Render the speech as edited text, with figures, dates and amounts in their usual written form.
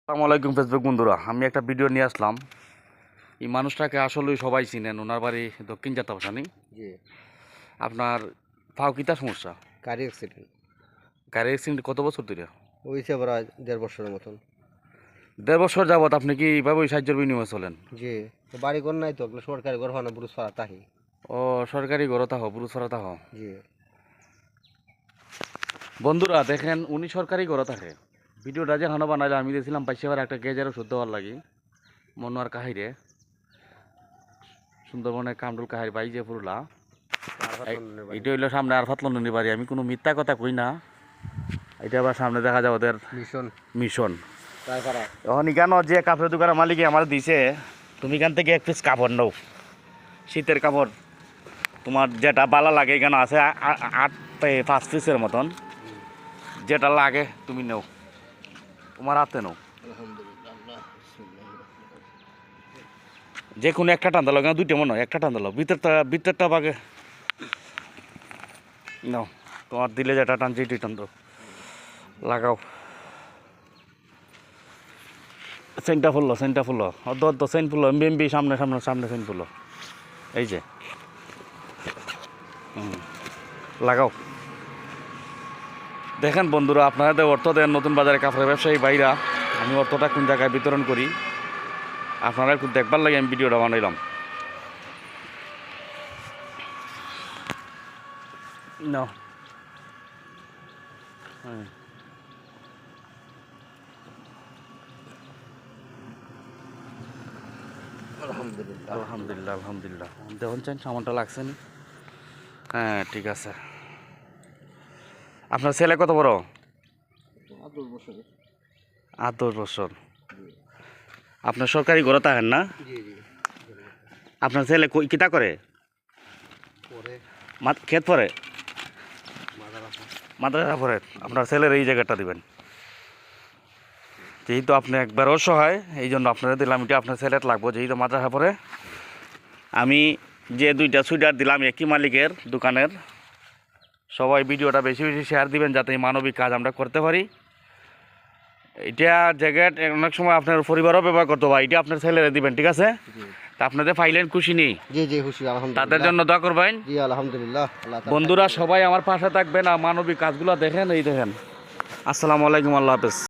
আসসালামু আলাইকুম ফেসবুক বন্ধুরা, আমি একটা ভিডিও নিয়ে আসলাম। এই মানুষটাকে আসলে সবাই চিনেন, ওনার বাড়ি দক্ষিণ যাত্রাবাসানি। জি। আপনার ফাও কিতা সমস্যা? গাড়ি অ্যাক্সিডেন্ট গাড়ি অ্যাক্সিডেন্ট কত বছর ধরে? হয়েছে প্রায় 1.5 বছরের মতন। 1.5 বছর যাবত আপনি কি এইভাবে ওই সাহায্যের বিনিময়ে চলেন? জি। তো বাড়ি ঘর নাই তো, ওগুলো সরকারি ঘর হয় না, বুরুজ ফাড়া তাহি। ও সরকারি ঘর তাহ, পুরুষ তাহ। জি। বন্ধুরা দেখেন, উনি সরকারি ঘর থাকে। ভিডিওটা যে হানো বানাইলে আমি দিয়েছিলাম পাইসেবার একটা গেজারও শুদ্ধ হওয়ার লাগি মনোয়ার কাহিরে সুন্দরবনের কামরুল কাহির বাই যে পুরুলা। এটা হইলো সামনে আরফাত লন্ডনের বাড়ি। আমি কোনো মিথ্যা কথা কই না। এটা আবার সামনে দেখা যায় ওদের মিশন। এখন এখানে যে কাপড়ের দোকানের মালিক আমার দিছে, তুমি এখান থেকে 1 পিস কাপড় নাও, শীতের কাপড় তোমার যেটা ভালো লাগে। এখানে আছে 5 পিসের মতন, যেটা লাগে তুমি নাও, তোমার হাতে নাও। যে কোনো একটা টান দিলো, এখানে 2টা মনে হয়, একটা টান দিলো, ভিতরটা বাগে নাও। তোমার দিলে যেটা টানছে এটি টান দাও, লাগাও। সেন্টটা ফুললো অর্ধ সেন্ট ফুললো, এমবি সামনে সেন্ট ফুললো। এই যে লাগাও। দেখেন বন্ধুরা, আপনাদের অর্থ দেন নতুন বাজারে কাপড়ের ব্যবসায়ী বাইরা। আমি অর্থটা কোন জায়গায় বিতরণ করি আপনারা একটু দেখবার লাগে আমি ভিডিওটা বানাইলাম। না আলহামদুলিল্লাহ দেখুন চান সামানটা লাগছে নি? হ্যাঁ ঠিক আছে। আপনার ছেলে কত বড়? 8-10 বছর। আপনার সরকারি ঘরে থাকেন না? আপনার ছেলে কিতা করে? ক্ষেত পরে, মাদ্রাসা পড়ে। আপনার ছেলের এই জায়গাটা দিবেন, যেহেতু আপনি একবার অসহায় এই জন্য আপনারা দিলাম। এটা আপনার ছেলের লাগবো, যেহেতু মাদ্রাসা পড়ে। আমি যে 2টা সুইটার দিলাম একই মালিকের দোকানের। সবাই ভিডিওটা বেশি বেশি শেয়ার দিবেন যাতে এই মানবিক কাজ আমরা করতে পারি। এটা জ্যাকেট অনেক সময় আপনার পরিবারও ব্যবহার করতে পারে, এটা আপনার ছেলেরা দিবেন, ঠিক আছে? তা আপনাদের পাইলেন খুশি নেই? জি জি খুশি, আলহামদুলিল্লাহ। তাদের জন্য দোয়া করবেন। জি আলহামদুলিল্লাহ। বন্ধুরা সবাই আমার পাশে থাকবেন আর মানবিক কাজগুলো দেখেন। এই দেখেন। আসসালামু আলাইকুম, আল্লাহ হাফেজ।